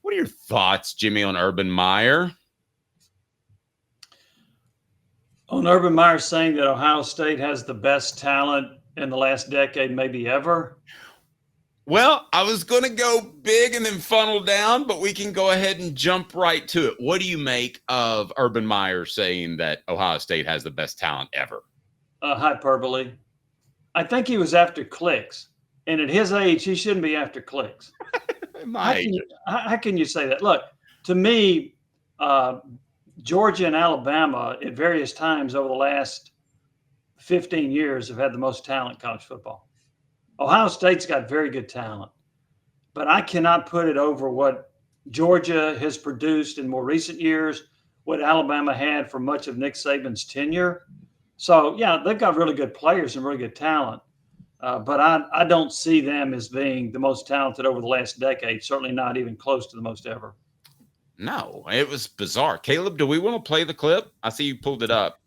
What are your thoughts, Jimmy, on Urban Meyer? On Urban Meyer saying that Ohio State has the best talent in the last decade, maybe ever. Well, I was going to go big and then funnel down, but we can go ahead and jump right to it. What do you make of Urban Meyer saying that Ohio State has the best talent ever? Hyperbole. I think he was after clicks. And at his age, he shouldn't be after clicks. How can you say that? Look, to me, Georgia and Alabama at various times over the last 15 years have had the most talent in college football. Ohio State's got very good talent, but I cannot put it over what Georgia has produced in more recent years, what Alabama had for much of Nick Saban's tenure. So, yeah, they've got really good players and really good talent, but I don't see them as being the most talented over the last decade, certainly not even close to the most ever. No, it was bizarre. Caleb, do we want to play the clip? I see you pulled it up.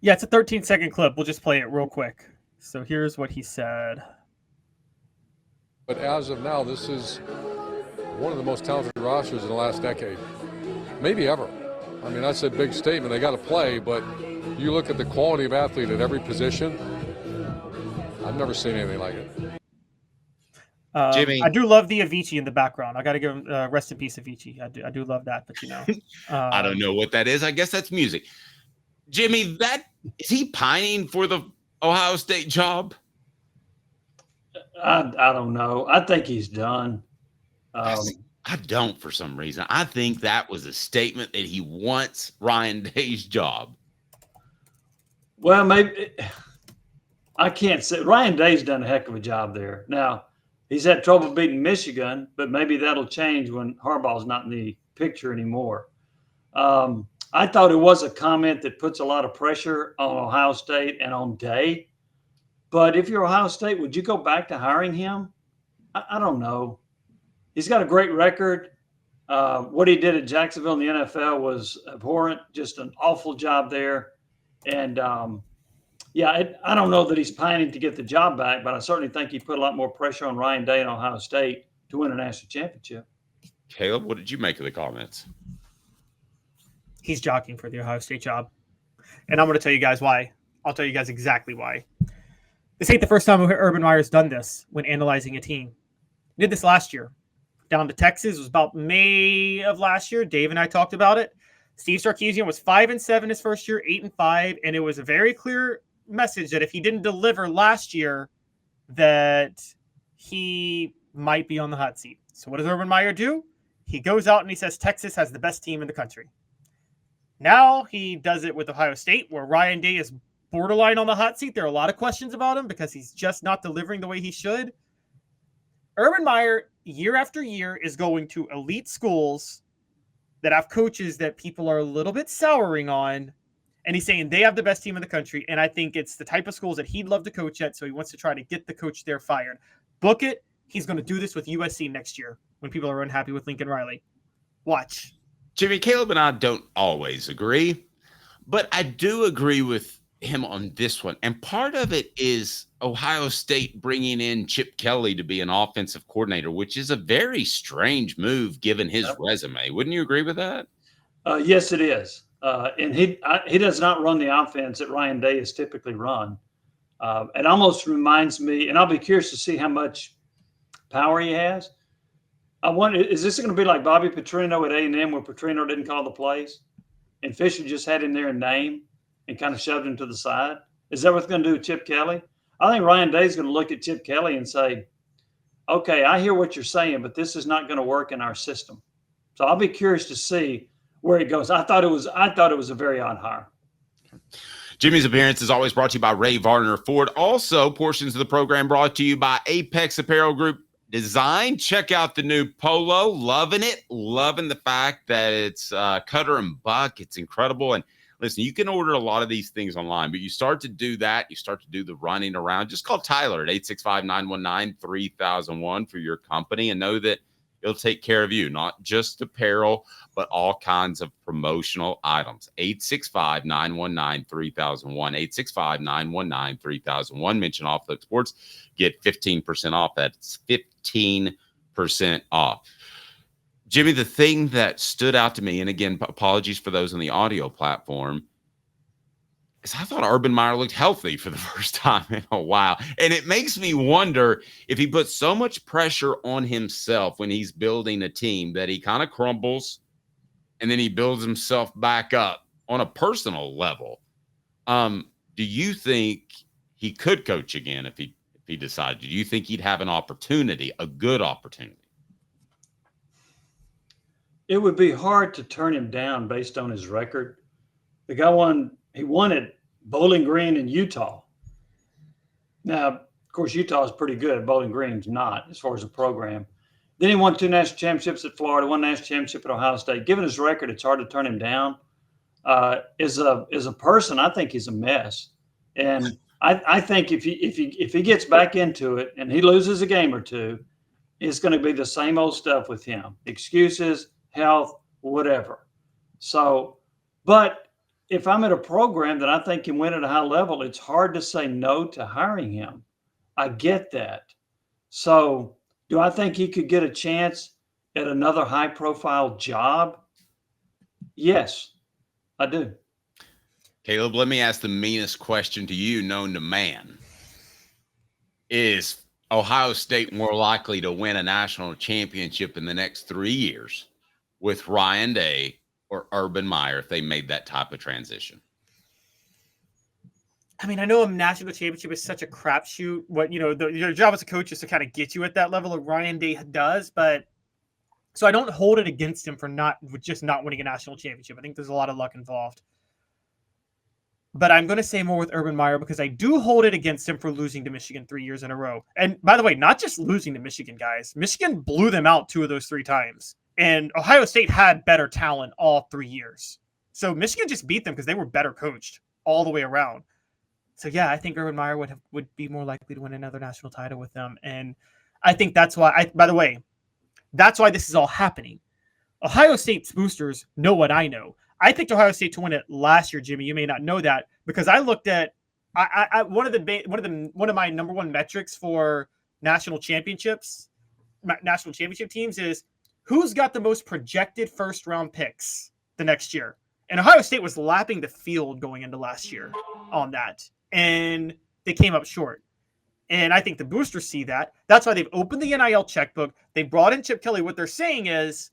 Yeah, it's a 13-second clip. We'll just play it real quick. So here's what he said. But as of now, this is one of the most talented rosters in the last decade, maybe ever. I mean, that's a big statement. They got to play, but you look at the quality of athlete at every position, I've never seen anything like it. Jimmy, I do love the Avicii in the background. I got to give him rest in peace, Avicii. I do love that, but you know. I don't know what that is. I guess that's music. Jimmy, is he pining for the Ohio State job? I don't know. I think he's done. I don't for some reason. I think that was a statement that he wants Ryan Day's job. Well, maybe I can't say. Ryan Day's done a heck of a job there. Now, he's had trouble beating Michigan, but maybe that'll change when Harbaugh's not in the picture anymore. I thought it was a comment that puts a lot of pressure on Ohio State and on Day. But if you're Ohio State, would you go back to hiring him? I don't know. He's got a great record. What he did at Jacksonville in the NFL was abhorrent, just an awful job there. And, I don't know that he's pining to get the job back, but I certainly think he put a lot more pressure on Ryan Day and Ohio State to win a national championship. Caleb, what did you make of the comments? He's jockeying for the Ohio State job. And I'm going to tell you guys why. I'll tell you guys exactly why. This ain't the first time Urban Meyer's done this when analyzing a team. He did this last year. Down to Texas. It was about May of last year. Dave and I talked about it. Steve Sarkisian was 5-7 his first year, 8-5. And it was a very clear message that if he didn't deliver last year, that he might be on the hot seat. So what does Urban Meyer do? He goes out and he says Texas has the best team in the country. Now he does it with Ohio State, where Ryan Day is borderline on the hot seat. There are a lot of questions about him because he's just not delivering the way he should. Urban Meyer, year after year, is going to elite schools that have coaches that people are a little bit souring on, and he's saying they have the best team in the country, and I think it's the type of schools that he'd love to coach at, so he wants to try to get the coach there fired. Book it. He's going to do this with USC next year when people are unhappy with Lincoln Riley. Watch. Jimmy, Caleb and I don't always agree, but I do agree with him on this one. And part of it is Ohio State bringing in Chip Kelly to be an offensive coordinator, which is a very strange move given his resume. Wouldn't you agree with that? Yes, it is. And he does not run the offense that Ryan Day has typically run. It almost reminds me, and I'll be curious to see how much power he has. I wonder, is this going to be like Bobby Petrino at A&M where Petrino didn't call the plays and Fisher just had him there in name and kind of shoved him to the side? Is that what's going to do with Chip Kelly? I think Ryan Day is going to look at Chip Kelly and say, okay, I hear what you're saying, but this is not going to work in our system. So I'll be curious to see where it goes. I thought it was a very odd hire. Jimmy's appearance is always brought to you by Varner Ford. Also, portions of the program brought to you by Apex Apparel Group Design. Check out the new polo. Loving it. Loving the fact that it's cutter and buck. It's incredible. And listen, you can order a lot of these things online, but you start to do that. You start to do the running around. Just call Tyler at 865-919-3001 for your company and know that he'll take care of you, not just apparel, but all kinds of promotional items. 865-919-3001. 865-919-3001. Mention Off Look Sports. Get 15% off. That's 15% off. Jimmy, the thing that stood out to me, and again, apologies for those on the audio platform, is I thought Urban Meyer looked healthy for the first time in a while. And it makes me wonder if he puts so much pressure on himself when he's building a team that he kind of crumbles and then he builds himself back up on a personal level. Do you think he could coach again if he decided? Do you think he'd have an opportunity, a good opportunity? It would be hard to turn him down based on his record. The guy won at Bowling Green in Utah. Now, of course, Utah is pretty good. Bowling Green's not as far as a program. Then he won 2 national championships at Florida, 1 national championship at Ohio State. Given his record, it's hard to turn him down. As a person, I think he's a mess. And I think if he gets back into it and he loses a game or two, it's going to be the same old stuff with him. Excuses, health, whatever. So, but if I'm at a program that I think can win at a high level, it's hard to say no to hiring him. I get that. So do I think he could get a chance at another high profile job? Yes, I do. Caleb, let me ask the meanest question to you known to man. Is Ohio State more likely to win a national championship in the next 3 years with Ryan Day or Urban Meyer if they made that type of transition? I mean, I know a national championship is such a crapshoot. What, your job as a coach is to kind of get you at that level of Ryan Day does, but so I don't hold it against him for not winning a national championship. I think there's a lot of luck involved. But I'm going to say more with Urban Meyer because I do hold it against him for losing to Michigan 3 years in a row. And by the way, not just losing to Michigan, guys. Michigan blew them out 2 of those 3 times. And Ohio State had better talent all 3 years. So Michigan just beat them because they were better coached all the way around. So yeah, I think Urban Meyer would be more likely to win another national title with them. And I think that's why, by the way, that's why this is all happening. Ohio State's boosters know what I know. I picked Ohio State to win it last year, Jimmy. You may not know that because I looked at one of my number one metrics for national championship teams is who's got the most projected first round picks the next year. And Ohio State was lapping the field going into last year on that, and they came up short. And I think the boosters see that. That's why they've opened the NIL checkbook. They brought in Chip Kelly. What they're saying is,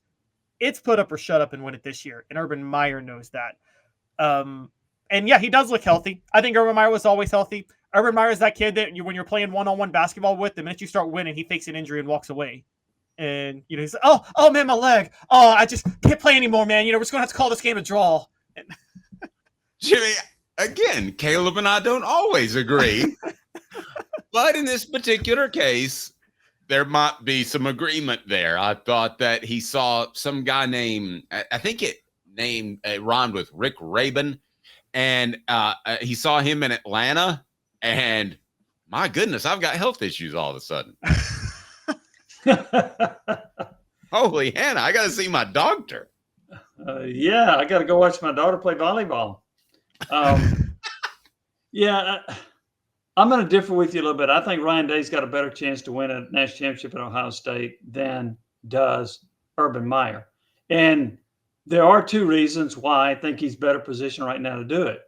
it's put up or shut up and win it this year. And Urban Meyer knows that. And yeah, he does look healthy. I think Urban Meyer was always healthy. Urban Meyer is that kid that when you're playing one-on-one basketball with, the minute you start winning, he fakes an injury and walks away. And, he's like, oh man, my leg. Oh, I just can't play anymore, man. We're just going to have to call this game a draw. Jimmy, again, Caleb and I don't always agree. But in this particular case, there might be some agreement there. I thought that he saw some guy named, I think it rhymed with Rick Rabin, and he saw him in Atlanta, and my goodness, I've got health issues all of a sudden. Holy Hannah, I got to see my doctor. Yeah, I got to go watch my daughter play volleyball. Yeah, I'm going to differ with you a little bit. I think Ryan Day's got a better chance to win a national championship at Ohio State than does Urban Meyer. And there are 2 reasons why I think he's better positioned right now to do it.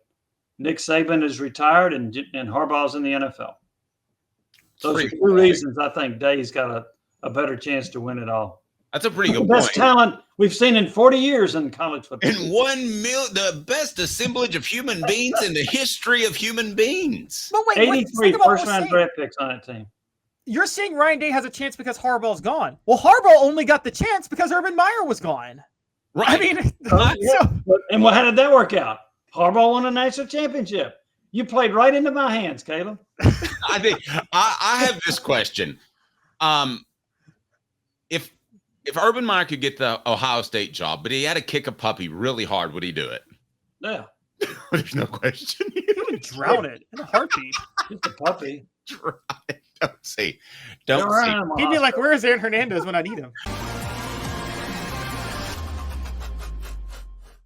Nick Saban is retired and Harbaugh's in the NFL. Those are 2 reasons I think Day's got a better chance to win it all. That's a pretty good point. Best talent we've seen in 40 years in college football. And the best assemblage of human beings in the history of human beings. But wait, 83 first-round draft picks on that team. You're saying Ryan Day has a chance because Harbaugh's gone. Well, Harbaugh only got the chance because Urban Meyer was gone. Right. I mean, and how did that work out? Harbaugh won a national championship. You played right into my hands, Caleb. I think I have this question. If Urban Meyer could get the Ohio State job, but he had to kick a puppy really hard, would he do it? Yeah. There's no question. He would drown it in a heartbeat. Just a puppy. Don't see. He'd be like, where is Aaron Hernandez when I need him?